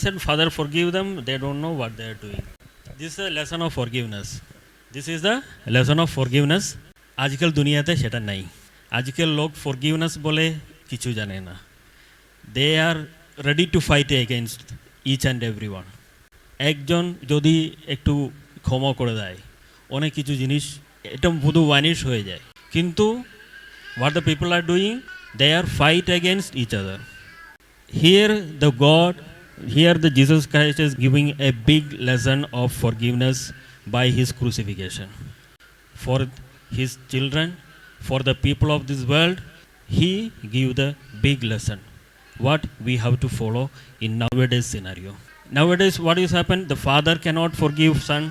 said, Father, forgive them, they don't know what they are doing. This is a lesson of forgiveness. This is the lesson of forgiveness. আজকাল দুনিয়াতে সেটা নাই। আজকাল লোক forgiveness বলে কিছু জানে না। They are ready to fight against each and every one. একজন যদি একটু ক্ষমা করে দেয়, অনেক কিছু জিনিস এটা শুধু ওয়ানিশ হয়ে যায়। কিন্তু what the people are doing, they are fight against each other. Here the Jesus Christ is giving a big lesson of forgiveness by his crucifixion. For his children, for the people of this world, he give the big lesson what we have to follow in nowadays scenario. Nowadays what is happened, the father cannot forgive son,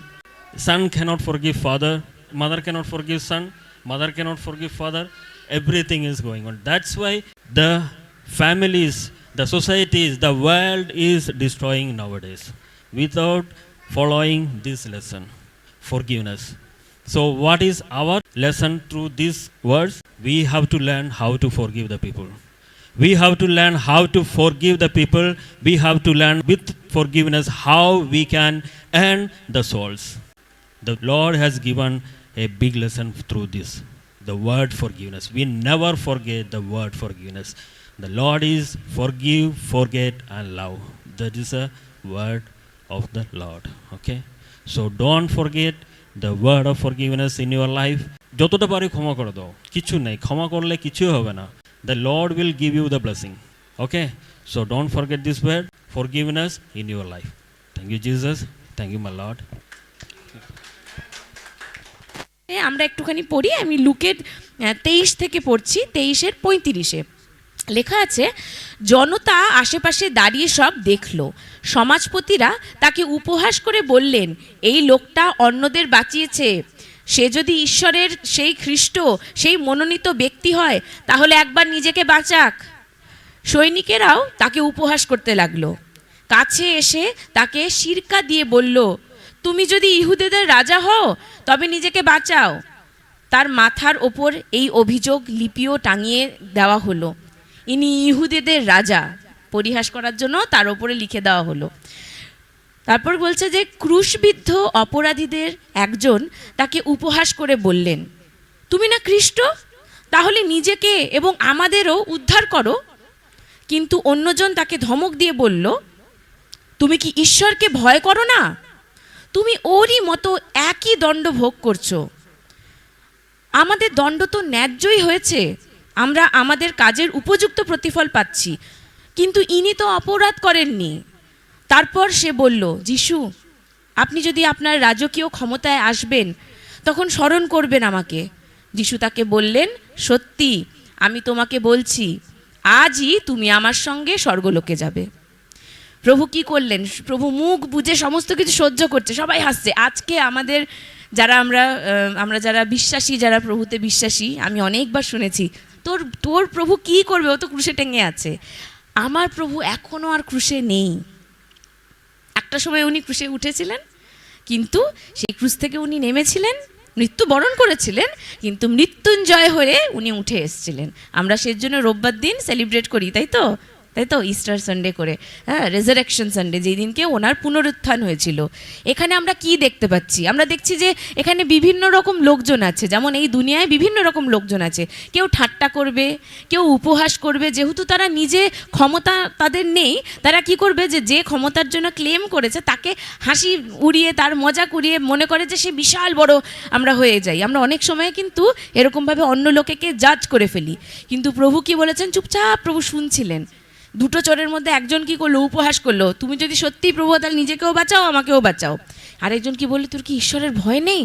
son cannot forgive father, mother cannot forgive son, mother cannot forgive father. Everything is going on. That's why the families, the societies, the world is destroying nowadays without following this lesson, forgiveness. So what is our lesson through these words? We have to learn how to forgive the people. We have to learn how to forgive the people. We have to learn with forgiveness how we can earn the souls. The Lord has given a big lesson through this, the word forgiveness. We never forget the word forgiveness. The Lord is forgive, forget and love. That is a word of the Lord. Okay, so don't forget the word of forgiveness in your life. যতটা পারি ক্ষমা করে দাও, কিছু নেই, ক্ষমা করলে কিছু হবে না। The Lord will give you the blessing. Okay, so don't forget this word forgiveness in your life. Thank you Jesus, thank you my Lord. আমরা একটুখানি পড়ি। আমি লুকের 23 থেকে পড়ছি, 23-35 লেখা আছে, জনতা আশেপাশে দাঁড়িয়ে সব দেখলো। সমাজপতিরা তাকে উপহাস করে বললেন, এই লোকটা অন্যদের বাঁচিয়েছে, সে যদি ঈশ্বরের সেই খ্রিস্ট, সেই মনোনীত ব্যক্তি হয়, তাহলে একবার নিজেকে বাঁচাক। সৈনিকেরাও তাকে উপহাস করতে লাগলো। কাছে এসে তাকে সিরকা দিয়ে বলল, তুমি যদি ইহুদিদের রাজা হও তবে নিজেকে বাঁচাও। তার মাথার ওপর এই অভিযোগ লিপিও টাঙিয়ে দেওয়া হলো, ইনি ইহুদিদের রাজা, পরিহাস করার জন্য তার ওপরে লিখে দেওয়া হলো। তারপর বলছে যে ক্রুশবিদ্ধ অপরাধীদের একজন তাকে উপহাস করে বললেন, তুমি না খ্রিস্ট, তাহলে নিজেকে এবং আমাদেরও উদ্ধার করো। কিন্তু অন্যজন তাকে ধমক দিয়ে বলল, তুমি কি ঈশ্বরকে ভয় করো না? তুমি ওরই মতো একই দণ্ড ভোগ করছো। আমাদের দণ্ড তো ন্যায্যই হয়েছে, আমরা আমাদের কাজের উপযুক্ত প্রতিফল পাচ্ছি, কিন্তু ইনি তো অপরাধ করেননি। তারপর সে বলল, যিশু, আপনি যদি আপনার রাজকীয় ক্ষমতায় আসবেন তখন স্মরণ করবেন আমাকে। যিশু তাকে বললেন, সত্যি আমি তোমাকে বলছি, আজই তুমি আমার সঙ্গে স্বর্গলোকে যাবে। প্রভু কি করলেন? প্রভু মুখ বুজে সমস্ত কিছু সহ্য করছে, সবাই হাসছে। আজকে আমাদের যারা আমরা যারা বিশ্বাসী, যারা প্রভুতে বিশ্বাসী, আমি অনেকবার শুনেছি, তোর প্রভু কি করবে, ও তো ক্রুশে টেঙে আছে। আমার প্রভু এখনও আর ক্রুশে নেই। একটা সময় উনি ক্রুশে উঠেছিলেন, কিন্তু সেই ক্রুশ থেকে উনি নেমেছিলেন, মৃত্যুবরণ করেছিলেন, কিন্তু মৃত্যুঞ্জয় হয়ে উনি উঠে এসেছিলেন। আমরা সেজন্য রোববার দিন সেলিব্রেট করি, তাই তো ইস্টার সানডে করে, হ্যাঁ, রেজারেকশন সানডে, যেই দিনকে ওনার পুনরুত্থান হয়েছিল। এখানে আমরা কি দেখতে পাচ্ছি? আমরা দেখছি যে এখানে বিভিন্ন রকম লোকজন আছে, যেমন এই দুনিয়ায় বিভিন্ন রকম লোকজন আছে। কেউ ঠাট্টা করবে, কেউ উপহাস করবে, যেহেতু তারা নিজে ক্ষমতা তাদের নেই, তারা কি করবে, যে ক্ষমতার জন্য ক্লেম করেছে তাকে হাসি উড়িয়ে, তার মজা করিয়ে মনে করে যে সে বিশাল বড় আমরা হয়ে যাই। আমরা অনেক সময় কিন্তু এরকমভাবে অন্য লোকেকে জাজ করে ফেলি। কিন্তু প্রভু কি বলেছেন? চুপচাপ প্রভু শুনছিলেন। দুটো চোরের মধ্যে একজন কি করলো? উপহাস করলো, তুমি যদি সত্যিই প্রভু তাহলে নিজেকেও বাঁচাও, আমাকেও বাঁচাও। আরেকজন কি বললো, তোর কি ঈশ্বরের ভয় নেই,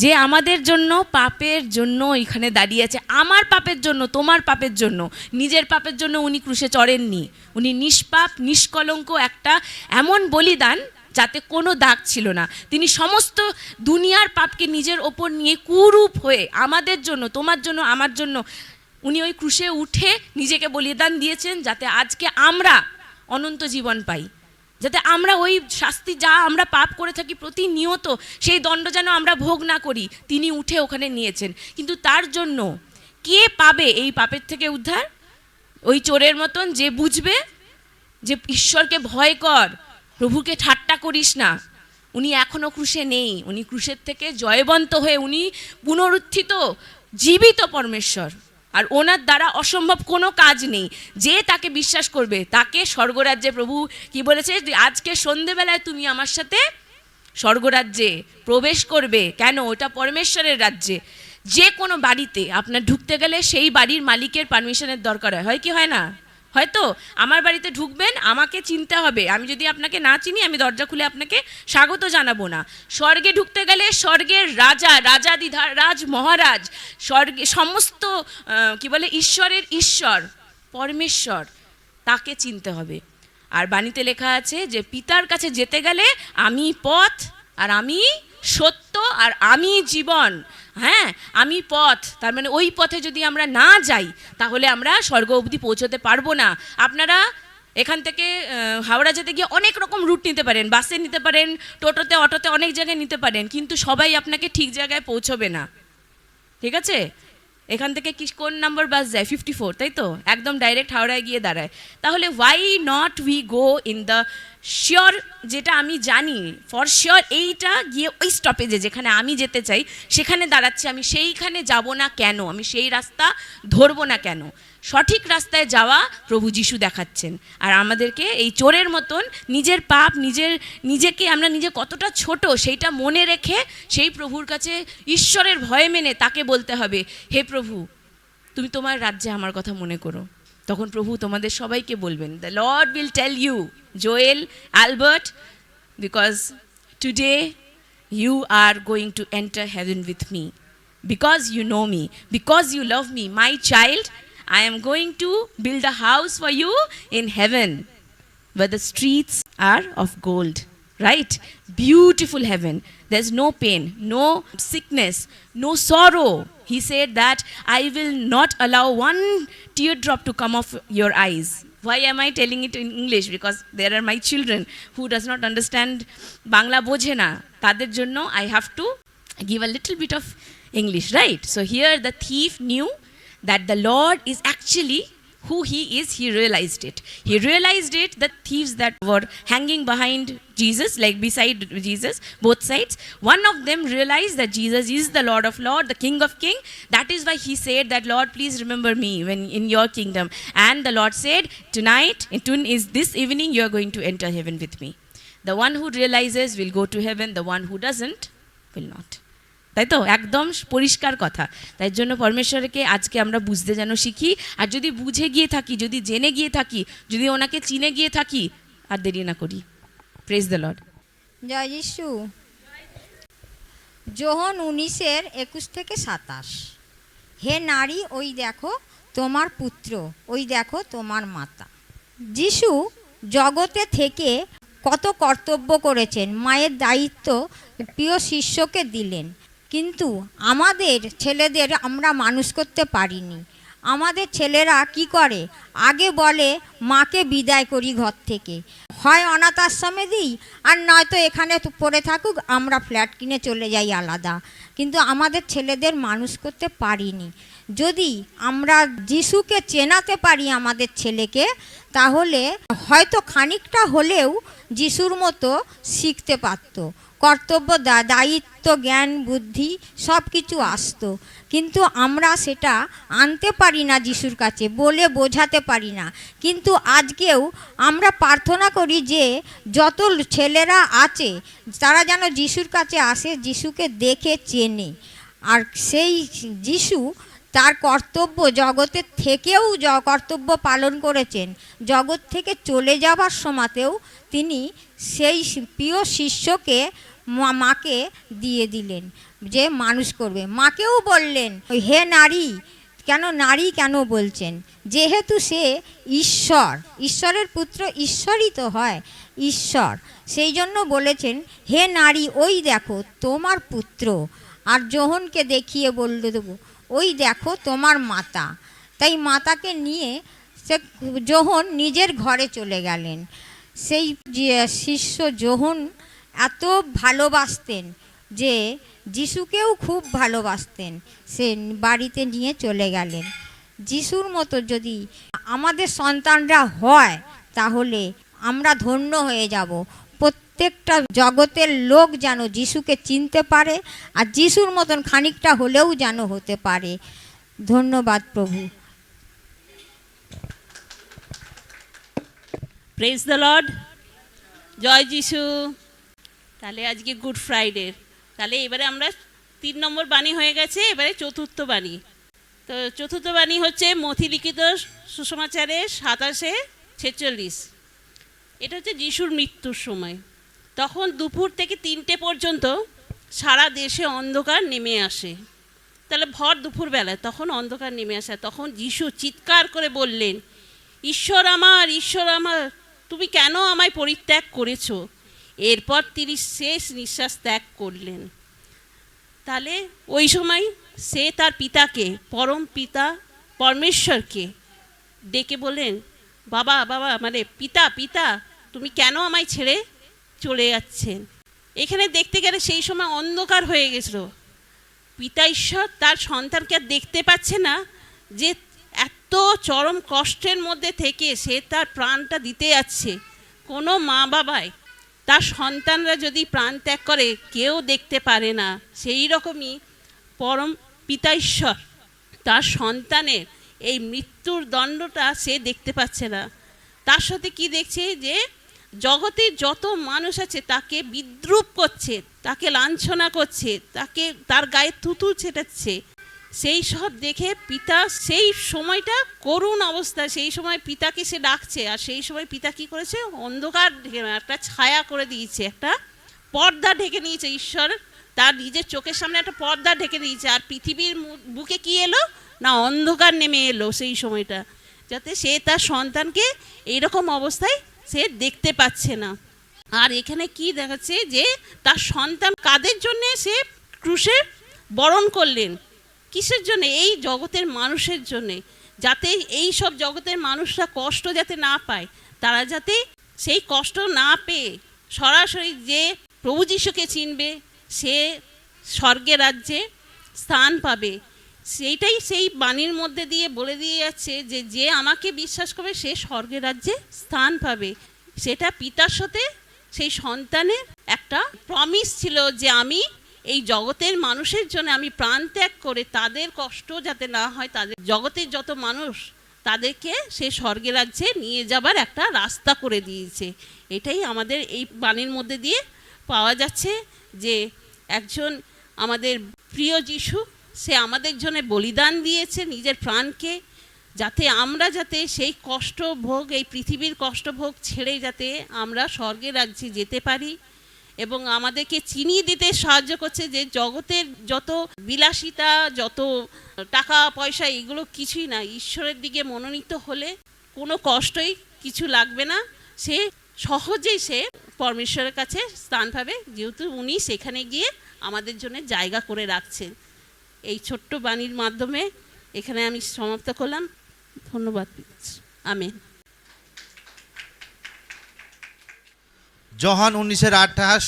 যে আমাদের জন্য পাপের জন্য এখানে দাঁড়িয়ে আছে, আমার পাপের জন্য, তোমার পাপের জন্য, নিজের পাপের জন্য উনি ক্রুশে চড়েননি। উনি নিষ্পাপ নিষ্কলঙ্ক একটা এমন বলিদান যাতে কোনো দাগ ছিল না। তিনি সমস্ত দুনিয়ার পাপকে নিজের ওপর নিয়ে কুরূপ হয়ে আমাদের জন্য, তোমার জন্য, আমার জন্য উনি ওই ক্রুশে উঠে নিজেকে বলিদান দিয়েছেন, যাতে আজকে আমরা অনন্ত জীবন পাই, যাতে আমরা ওই শাস্তি যা আমরা পাপ করে থাকি প্রতিনিয়ত, সেই দণ্ড যেন আমরা ভোগ না করি। তিনি উঠে ওখানে নিয়েছেন। কিন্তু তার জন্য কে পাবে এই পাপের থেকে উদ্ধার? ওই চোরের মতন যে বুঝবে যে ঈশ্বরকে ভয় কর, প্রভুকে ঠাট্টা করিস না। উনি এখনো ক্রুশে নেই, উনি ক্রুশের থেকে জয়বন্ত হয়ে উনি পুনরুত্থিত জীবিত পরমেশ্বর, আর ওনার দ্বারা অসম্ভব কোনো কাজ নেই। যে তাকে বিশ্বাস করবে তাকে স্বর্গরাজ্যে, প্রভু কি বলেছে, যে আজকে সন্ধেবেলায় তুমি আমার সাথে স্বর্গরাজ্যে প্রবেশ করবে। কেন? ওটা পরমেশ্বরের রাজ্যে। যে কোনো বাড়িতে আপনার ঢুকতে গেলে সেই বাড়ির মালিকের পারমিশনের দরকার হয়, হয় কি হয় না? হয়তো আমার বাড়িতে ঢুকবেন, আমাকে চিনতে হবে। আমি যদি আপনাকে না চিনি, আমি দরজা খুলে আপনাকে স্বাগত জানাবো না। স্বর্গে ঢুকতে গেলে স্বর্গের রাজা, রাজ মহারাজ, স্বর্গে সমস্ত কি বলে, ঈশ্বরের ঈশ্বর পরমেশ্বর, তাকে চিনতে হবে। আর বাণীতে লেখা আছে যে পিতার কাছে যেতে গেলে আমি পথ, আর আমি সত্য, আর আমি জীবন। হ্যাঁ, আমি পথ, তার মানে ওই পথে যদি আমরা না যাই তাহলে আমরা স্বর্গ অবধি পৌঁছতে পারবো না। আপনারা এখান থেকে হাওড়া যেতে গিয়ে অনেক রকম রুট নিতে পারেন, বাসে নিতে পারেন, টোটোতে, অটোতে, অনেক জায়গায় নিতে পারেন, কিন্তু সবাই আপনাকে ঠিক জায়গায় পৌঁছবে না। ঠিক আছে? এখান থেকে কি কোন নাম্বার বাস যায়? 54, তাই তো? একদম ডাইরেক্ট হাওড়ায় গিয়ে দাঁড়ায়। তাহলে why not we go in the sure, যেটা আমি জানি ফর শিওর, এইটা গিয়ে ওই স্টপেজে যেখানে আমি যেতে চাই সেখানে দাঁড়াচ্ছি, আমি সেইখানে যাব না কেন? আমি সেই রাস্তা ধরবো না কেন? সঠিক রাস্তায় যাওয়া প্রভু যিশু দেখাচ্ছেন। আর আমাদেরকে এই চোরের মতন নিজের পাপ, নিজেকে আমরা নিজে কতটা ছোট সেইটা মনে রেখে সেই প্রভুর কাছে ঈশ্বরের ভয় মেনে তাকে বলতে হবে, হে প্রভু, তুমি তোমার রাজ্যে আমার কথা মনে করো। তখন প্রভু তোমাদের সবাইকে বলবেন, the Lord will tell you, Joel, Albert, because today you are going to enter heaven with me, because you know me, because you love me, my child. I am going to build a house for you in heaven where the streets are of gold. Right? Beautiful heaven. There's no pain, no sickness, no sorrow. He said that I will not allow one teardrop to come off your eyes. Why am I telling it in English? Because there are my children who does not understand Bangla বোঝে না, তাদের জন্য I have to give a little bit of English, right? So here the thief knew that the Lord is actually who he is. He realized it. He realized it, the thieves that were hanging behind Jesus, like beside Jesus, both sides. One of them realized that Jesus is the Lord of Lords, the King of Kings. That is why he said that, Lord, please remember me when in your kingdom. And the Lord said, tonight, this evening, you are going to enter heaven with me. The one who realizes will go to heaven. The one who doesn't will not. তাই তো? একদম পরিষ্কার কথা। তাই জন্য পরমেশ্বরকে আজকে আমরা বুঝতে যেন শিখি। আর যদি বুঝে গিয়ে থাকি, যদি জেনে গিয়ে থাকি, যদি ওনাকে চিনে গিয়ে থাকি, আর দেরি না করি। Praise the Lord. জয় যিশু। যোহন 19:21-27। হে নারী, ওই দেখো তোমার পুত্র, ওই দেখো তোমার মাতা। যিশু জগতে থেকে কত কর্তব্য করেছেন, মায়ের দায়িত্ব প্রিয় শিষ্যকে দিলেন, কিন্তু আমাদের ছেলেদের আমরা মানুষ করতে পারিনি। আমাদের ছেলেরা কি করে, আগে বলে মাকে বিদায় করি ঘর থেকে, হয় অনাথ আশ্রমে দিই, আর নয়তো এখানে পড়ে থাকুক, আমরা ফ্ল্যাট কিনে চলে যাই আলাদা। কিন্তু আমাদের ছেলেদের মানুষ করতে পারিনি। যদি আমরা যিশুকে চেনাতে পারি আমাদের ছেলেকে, তাহলে হয়তো খানিকটা হলেও যিশুর মতো শিখতে পারত, কর্তব্য, দায়িত্ব, জ্ঞান, বুদ্ধি সব কিছু আসতো। কিন্তু আমরা সেটা আনতে পারি না যিশুর কাছে, বলে বোঝাতে পারি না। কিন্তু আজকেও আমরা প্রার্থনা করি যে যত ছেলেরা আছে তারা যেন যিশুর কাছে আসে, যিশুকে দেখে চেনে। আর সেই যিশু তার কর্তব্য জগতের থেকেও কর্তব্য পালন করেছেন। জগৎ থেকে চলে যাবার সময়তেও তিনি সেই প্রিয় শিষ্যকে মাকে দিয়ে দিলেন যে মানুষ করবে। মাকেও বললেন, হে নারী। কেন নারী কেন বলছেন? যেহেতু সে ঈশ্বর, ঈশ্বরের পুত্র, ঈশ্বরই তো হয় ঈশ্বর, সেই জন্য বলেছেন, হে নারী, ওই দেখো তোমার পুত্র। আর যোহনকে দেখিয়ে বললে দেবো, ওই দেখো তোমার মাতা। তাই মাতাকে নিয়ে সে যোহন নিজের ঘরে চলে গেলেন। সেই শিষ্য যোহন এত ভালোবাসতেন যে যিশুকেও খুব ভালোবাসতেন, সে বাড়িতে নিয়ে চলে গেলেন। যিশুর মতো যদি আমাদের সন্তানরা হয় তাহলে আমরা ধন্য হয়ে যাব। প্রত্যেকটা জগতের লোক যেন যিশুকে চিনতে পারে, আর যিশুর মতন খানিকটা হলেও যেন হতে পারে। ধন্যবাদ প্রভু। প্রেজ দ্য লর্ড, জয় যিশু। তাহলে আজকে গুড ফ্রাইডে, তাহলে এবারে আমরা 3 নম্বর বাণী হয়ে গেছে, এবারে চতুর্থ বাণী। তো চতুর্থ বাণী হচ্ছে মথি লিখিত সুসমাচারে 27:46। এটা হচ্ছে যিশুর মৃত্যুর সময়। তখন দুপুর থেকে 3টে পর্যন্ত সারা দেশে অন্ধকার নেমে আসে। তাহলে ভর দুপুরবেলা তখন অন্ধকার নেমে আসে। তখন যিশু চিৎকার করে বললেন, ঈশ্বর আমার, ঈশ্বর আমার, তুমি কেন আমায় পরিত্যাগ করেছো? এরপর তিনি শেষ নিঃশ্বাস ত্যাগ করলেন। তাহলে ওই সময় সে তার পিতাকে, পরম পিতা পরমেশ্বরকে ডেকে বলেন, বাবা বাবা, মানে পিতা পিতা, তুমি কেন আমায় ছেড়ে চলে যাচ্ছেন? এখানে দেখতে গেলে সেই সময় অন্ধকার হয়ে গেছিল। পিতা ঈশ্বর তার সন্তানকে আর দেখতে পাচ্ছে না, যে এত চরম কষ্টের মধ্যে থেকে সে তার প্রাণটা দিতে যাচ্ছে। কোনো মা বাবাই তার সন্তানরা যদি প্রাণ ত্যাগ করে কেউ দেখতে পারে না, সেই রকমই পরম পিতা ঈশ্বর তার সন্তানের এই মৃত্যুর দণ্ডটা সে দেখতে পাচ্ছে না। তার সাথে কি দেখছে, যে জগতে যত মানুষ আছে তাকে বিদ্রূপ করছে, তাকে লাঞ্ছনা করছে, তাকে তার গায়ে থুতু ছেটাচ্ছে। সেই সব দেখে পিতা সেই সময়টা করুণ অবস্থা, সেই সময় পিতাকে সে ডাকছে। আর সেই সময় পিতা কি করেছে, অন্ধকার একটা ছায়া করে দিয়েছে, একটা পর্দা ঢেকে নিয়েছে। ঈশ্বর তার নিজের চোখের সামনে একটা পর্দা ঢেকে দিয়েছে। আর পৃথিবীর বুকে কি এলো না, অন্ধকার নেমে এলো সেই সময়টা, যাতে সে তার সন্তানকে এইরকম অবস্থায় সে দেখতে পাচ্ছে না। আর এখানে কি দেখাচ্ছে, যে তার সন্তান কাদের জন্যে সে ক্রুশে বরণ করলেন, কিসের জন্য? এই জগতের মানুষের জন্যে, যাতে এই সব জগতের মানুষরা কষ্ট যাতে না পায়, তারা যাতে সেই কষ্ট না পেয়ে সরাসরি যে প্রভু যিশুকে চিনবে সে স্বর্গের রাজ্যে স্থান পাবে। সেইটাই সেই বাণীর মধ্যে দিয়ে বলে দিয়ে যাচ্ছে, যে যে আমাকে বিশ্বাস করবে সে স্বর্গের রাজ্যে স্থান পাবে। সেটা পিতার সাথে সেই সন্তানের একটা প্রমিস ছিল, যে আমি এই জগতের মানুষের জন্য আমি প্রাণ ত্যাগ করে তাদের কষ্ট যাতে না হয়, তাদের জগতের যত মানুষ তাদেরকে সে স্বর্গের রাজ্যে নিয়ে যাবার একটা রাস্তা করে দিয়েছে। এটাই আমাদের এই বাণীর মধ্যে দিয়ে পাওয়া যাচ্ছে, যে একজন আমাদের প্রিয় যিশু সে আমাদের জন্য বলিদান দিয়েছে নিজের প্রাণকে, যাতে আমরা যাতে সেই কষ্টভোগ, এই পৃথিবীর কষ্টভোগ ছেড়ে যাতে আমরা স্বর্গের রাজ্যে যেতে পারি। এবং আমাদেরকে চিনিয়ে দিতে সাহায্য করছে, যে জগতের যত বিলাসিতা, যত টাকা পয়সা, এগুলো কিছুই না। ঈশ্বরের দিকে মনোনীত হলে কোনো কষ্টই কিছু লাগবে না, সে সহজেই সে পরমেশ্বরের কাছে স্থান পাবে, যেহেতু উনি সেখানে গিয়ে আমাদের জন্য জায়গা করে রাখছেন। এই ছোট্ট বাণীর মাধ্যমে এখানে আমি সমাপ্ত করলাম। ধন্যবাদ। আমেন। যোহান 19:28,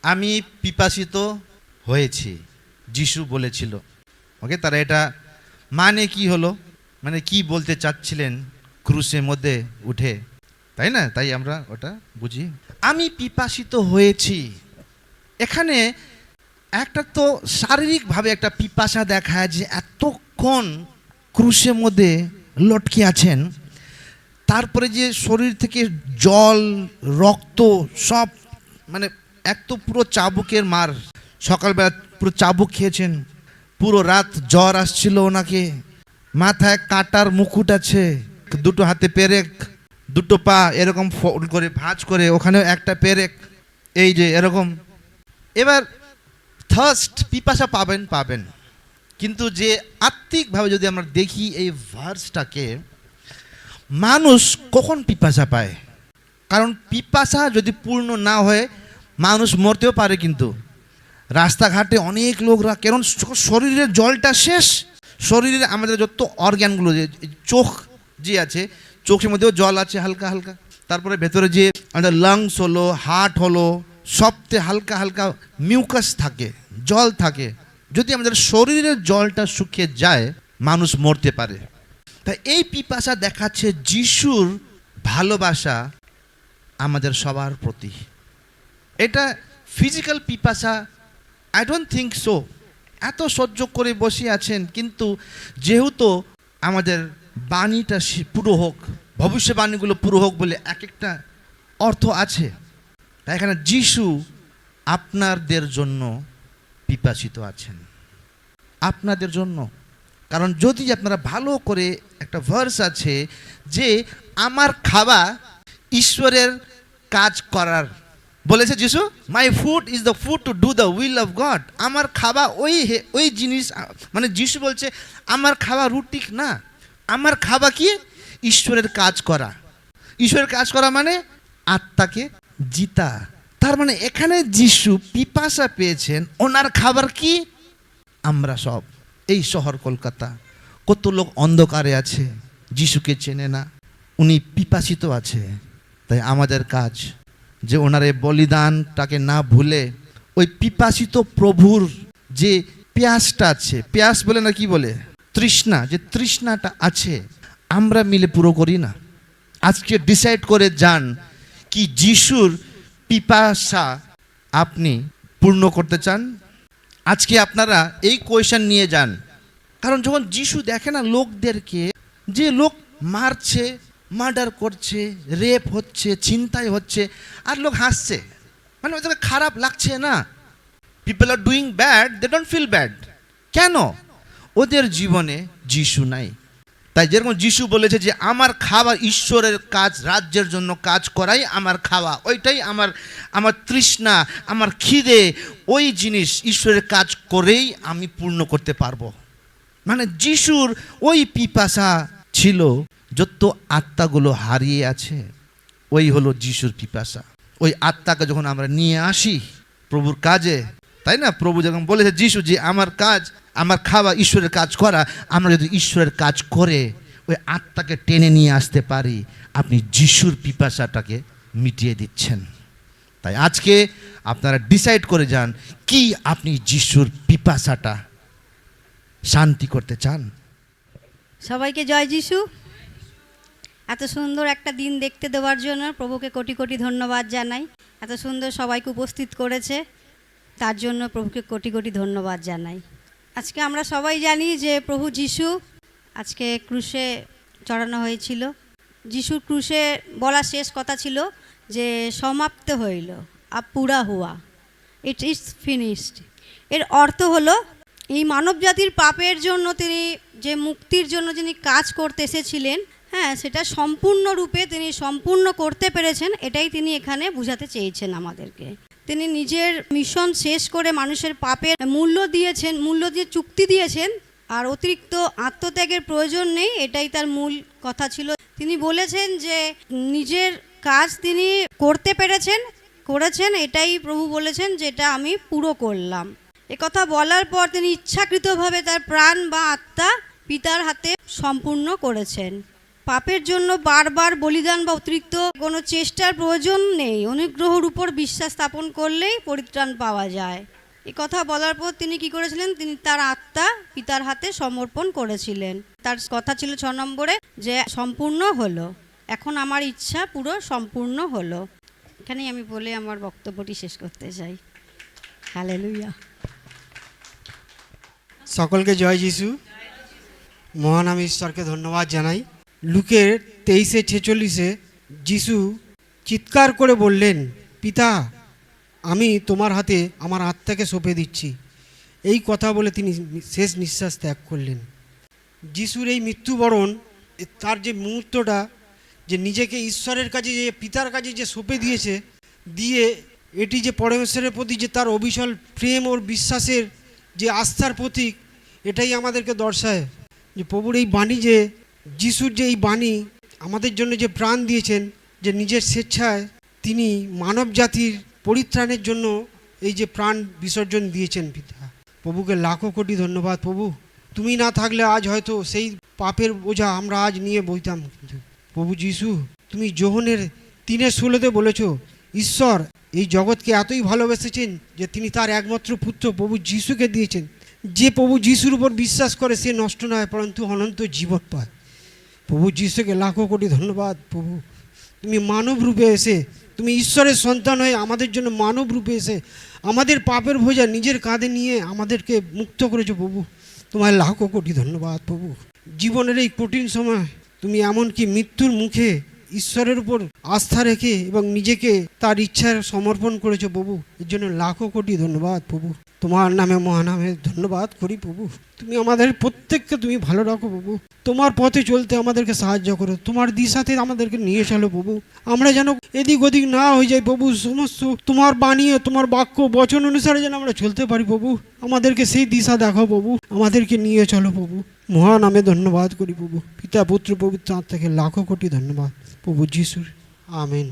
আমি পিপাসিত হয়েছি, যিশু বলেছিল। ওকে, তারা এটা মানে কি হলো, মানে কি বলতে চাচ্ছিলেন ক্রুশের মধ্যে উঠে, তাই না? তাই আমরা ওটা বুঝি, আমি পিপাসিত হয়েছি। এখানে একটা তো শারীরিকভাবে একটা পিপাসা দেখায়, যে এতক্ষণ ক্রুশের মধ্যে লটকে আছেন, তারপরে যে শরীর থেকে জল, রক্ত সব, মানে এক তো পুরো চাবুকের মার, সকালবেলা পুরো চাবুক খেয়েছেন, পুরো রাত জ্বর আসছিল ওনাকে, মাথায় কাঁটার মুকুট আছে, দুটো হাতে পেরেক, দুটো পা এরকম ফোল্ড করে ভাঁজ করে, ওখানেও একটা পেরেক, এই যে এরকম। এবার থার্স্ট, পিপাসা পাবেন, কিন্তু যে আত্মিকভাবে যদি আমরা দেখি এই ভার্সটাকে, মানুষ কখন পিপাসা পায়? কারণ পিপাসা যদি পূর্ণ না হয় মানুষ মরতেও পারে। কিন্তু রাস্তাঘাটে অনেক লোকরা, কারণ শরীরের জলটা শেষ, শরীরের আমাদের যত অর্গ্যানগুলো, যে চোখ যে আছে, চোখের মধ্যেও জল আছে হালকা হালকা, তারপরে ভেতরে যে আমাদের লাংস হলো, হার্ট হলো, সবতে হালকা হালকা মিউকাস থাকে, জল থাকে। যদি আমাদের শরীরের জলটা শুকিয়ে যায় মানুষ মরতে পারে। তাই এই পিপাসা দেখাচ্ছে যিশুর ভালোবাসা আমাদের সবার প্রতি। এটা ফিজিক্যাল পিপাসা, আই ডোন্ট থিঙ্ক সো। এত সহ্য করে বসে আছেন, কিন্তু যেহেতু আমাদের বাণীটা পুরো হোক, ভবিষ্যবাণীগুলো পুরো হোক বলে এক একটা অর্থ আছে। তাই এখানে যিশু আপনাদের জন্য পিপাসিত আছেন, আপনাদের জন্য। কারণ যদি আপনারা ভালো করে, একটা ভার্স আছে যে আমার খাওয়া ঈশ্বরের কাজ করার, বলেছে যিশু, my food is the food to do the will of god. আমার খাওয়া ওই জিনিস, মানে যিশু বলছে আমার খাওয়া রুটি না, আমার খাওয়া কি? ঈশ্বরের কাজ করা। ঈশ্বরের কাজ করা মানে আত্মাকে জিতা। তার মানে এখানে যিশু পিপাসা পেয়েছেন, ওনার খাবার কি? আমরা সব। এই শহর কলকাতা কত লোক অন্ধকারে আছে, যিশুকে চেনে না, উনি পিপাসিত আছে। তাই আমাদের কাজ যে ওনার এই বলিদানটাকে না ভুলে ওই পিপাসিত প্রভুর যে পেয়াসটা আছে, পেয়াস বলে না কি বলে, তৃষ্ণা, যে তৃষ্ণাটা আছে, আমরা মিলে পুরো করি না। আজকে ডিসাইড করে যান কি যিশুর পিপাসা আপনি পূর্ণ করতে চান। আজকে আপনারা এই কোয়েশ্চেন নিয়ে যান। কারণ যখন যিশু দেখে না লোকদেরকে, যে লোক মারছে, মার্ডার করছে, রেপ হচ্ছে, ছিনতাই হচ্ছে, আর লোক হাসছে, মানে ওদেরকে খারাপ লাগছে না। People are doing bad, they don't feel bad. কেন? ওদের জীবনে যিশু নাই। তাই যেরকম যিশু বলেছে যে আমার খাওয়া ঈশ্বরের কাজ, রাজ্যের জন্য কাজ করাই আমার খাওয়া, ওইটাই আমার তৃষ্ণা, আমার খিদে, ওই জিনিস ঈশ্বরের কাজ করেই আমি পূর্ণ করতে পারবো। মানে যিশুর ওই পিপাসা ছিল, যত আত্মাগুলো হারিয়ে আছে, ওই হলো যিশুর পিপাসা। ওই আত্মাকে যখন আমরা নিয়ে আসি প্রভুর কাজে, তাই না? প্রভু যখন বলেছে যিশু যে আমার কাজ, আমার খাওয়া ঈশ্বরের কাজ করা, আমরা যদি ঈশ্বরের কাজ করে ওই আত্মাকে টেনে নিয়ে আসতে পারি, আপনি যিশুর পিপাসাটাকে মিটিয়ে দিচ্ছেন। তাই আজকে আপনারা ডিসাইড করে যান কি আপনি যিশুর পিপাসাটা শান্তি করতে চান। সবাইকে জয় যিশু। এত সুন্দর একটা দিন দেখতে দেওয়ার জন্য প্রভুকে কোটি কোটি ধন্যবাদ জানাই। এত সুন্দর সবাইকে উপস্থিত করেছে, তার জন্য প্রভুকে কোটি কোটি ধন্যবাদ জানাই। আজকে আমরা সবাই জানি যে প্রভু যিশু আজকে ক্রুশে চড়ানো হয়েছিল। যিশুর ক্রুশে বলা শেষ কথা ছিল যে সমাপ্ত হইল, আব পুরা হুয়া, ইট ইজ ফিনিশড। এর অর্থ হলো এই মানব জাতির পাপের জন্য তিনি যে মুক্তির জন্য যিনি কাজ করতে এসেছিলেন, হ্যাঁ, সেটা সম্পূর্ণরূপে তিনি সম্পূর্ণ করতে পেরেছেন, এটাই তিনি এখানে বোঝাতে চেয়েছেন আমাদেরকে। তিনি নিজের মিশন শেষ করে মানুষের পাপের মূল্য দিয়েছেন, মূল্য দিয়ে চুক্তি দিয়েছেন, আর অতিরিক্ত আত্মত্যাগের প্রয়োজন নেই, এটাই তার মূল কথা ছিল। তিনি বলেছেন যে নিজের কাজ তিনি করতে করেছেন, এটাই প্রভু বলেছেন যেটা আমি পুরো করলাম। একথা বলার পর তিনি ইচ্ছাকৃতভাবে তার প্রাণ বা আত্মা পিতার হাতে সম্পূর্ণ করেছেন। পাপের জন্য বারবার বলিদান বা অতিরিক্ত কোনো চেষ্টার প্রয়োজন নেই, অনুগ্রহের উপর বিশ্বাস স্থাপন করলেই পরিত্রাণ পাওয়া যায়। এ কথা বলার পর তিনি কি করেছিলেন? তিনি তার আত্মা পিতার হাতে সমর্পণ করেছিলেন। তার কথা ছিল 6 নম্বরে যে সম্পূর্ণ হলো, এখন আমার ইচ্ছা পুরো সম্পূর্ণ হলো। এখানেই আমি বলে আমার বক্তব্যটি শেষ করতে চাই। হালেলুয়া। সকলকে জয় যিশু। মহান আমি ঈশ্বরকে ধন্যবাদ জানাই। লুকের 23:46 যিশু চিৎকার করে বললেন, পিতা, আমি তোমার হাতে আমার আত্মাকে সঁপে দিচ্ছি। এই কথা বলে তিনি শেষ নিঃশ্বাস ত্যাগ করলেন। যিশুর এই মৃত্যুবরণ, তার যে মুহূর্তটা, যে নিজেকে ঈশ্বরের কাছে, যে পিতার কাছে যে সঁপে দিয়েছে, দিয়ে এটি যে পরমেশ্বরের প্রতি যে তার অবিচল প্রেম ওর বিশ্বাসের যে আস্থার প্রতীক, এটাই আমাদেরকে দর্শায় যে প্রভুর এই বাণী, যে যিশুর যে এই বাণী আমাদের জন্য যে প্রাণ দিয়েছেন, যে নিজের স্বেচ্ছায় তিনি মানব জাতির পরিত্রাণের জন্য এই যে প্রাণ বিসর্জন দিয়েছেন পিতা। প্রভুকে লাখো কোটি ধন্যবাদ। প্রভু, তুমি না থাকলে আজ হয়তো সেই পাপের বোঝা আমরা আজ নিয়ে বইতাম। প্রভু যিশু, তুমি যোহনের 3:16 বলেছ, ঈশ্বর এই জগৎকে এতই ভালোবেসেছেন যে তিনি তার একমাত্র পুত্র প্রভু যিশুকে দিয়েছেন। যে প্রভু যিশুর উপর বিশ্বাস করে সে নষ্ট নয়, পরন্তু অনন্ত জীবন পায়। প্রভু যিশুকে লাখো কোটি ধন্যবাদ। প্রভু তুমি মানব রূপে এসে, তুমি ঈশ্বরের সন্তান হয়ে আমাদের জন্য মানব রূপে এসে আমাদের পাপের বোঝা নিজের কাঁধে নিয়ে আমাদেরকে মুক্ত করেছো প্রভু। তোমার লাখো কোটি ধন্যবাদ প্রভু। জীবনের এই কঠিন সময় তুমি এমনকি মৃত্যুর মুখে ঈশ্বরের উপর আস্থা রেখে এবং নিজেকে তার ইচ্ছার সমর্পণ করেছো প্রভু। এর জন্য লাখো কোটি ধন্যবাদ প্রভু। তোমার নামে মহানামে ধন্যবাদ করি প্রভু। তুমি আমাদের প্রত্যেককে তুমি ভালো রাখো প্রভু। তোমার পথে চলতে আমাদেরকে সাহায্য করো, তোমার দিশাতে আমাদেরকে নিয়ে চলো প্রভু। আমরা যেন এদিক ওদিক না হয়ে যাই প্রভু, সমস্ত তোমার বানিয়ে তোমার বাক্য বচন অনুসারে যেন আমরা চলতে পারি প্রভু। আমাদেরকে সেই দিশা দেখো প্রভু, আমাদেরকে নিয়ে চলো প্রভু। মহানামে ধন্যবাদ করি প্রভু। পিতা পুত্র পবিত্র আত্মাকে লাখো কোটি ধন্যবাদ প্রভু যিশুর। আমেন।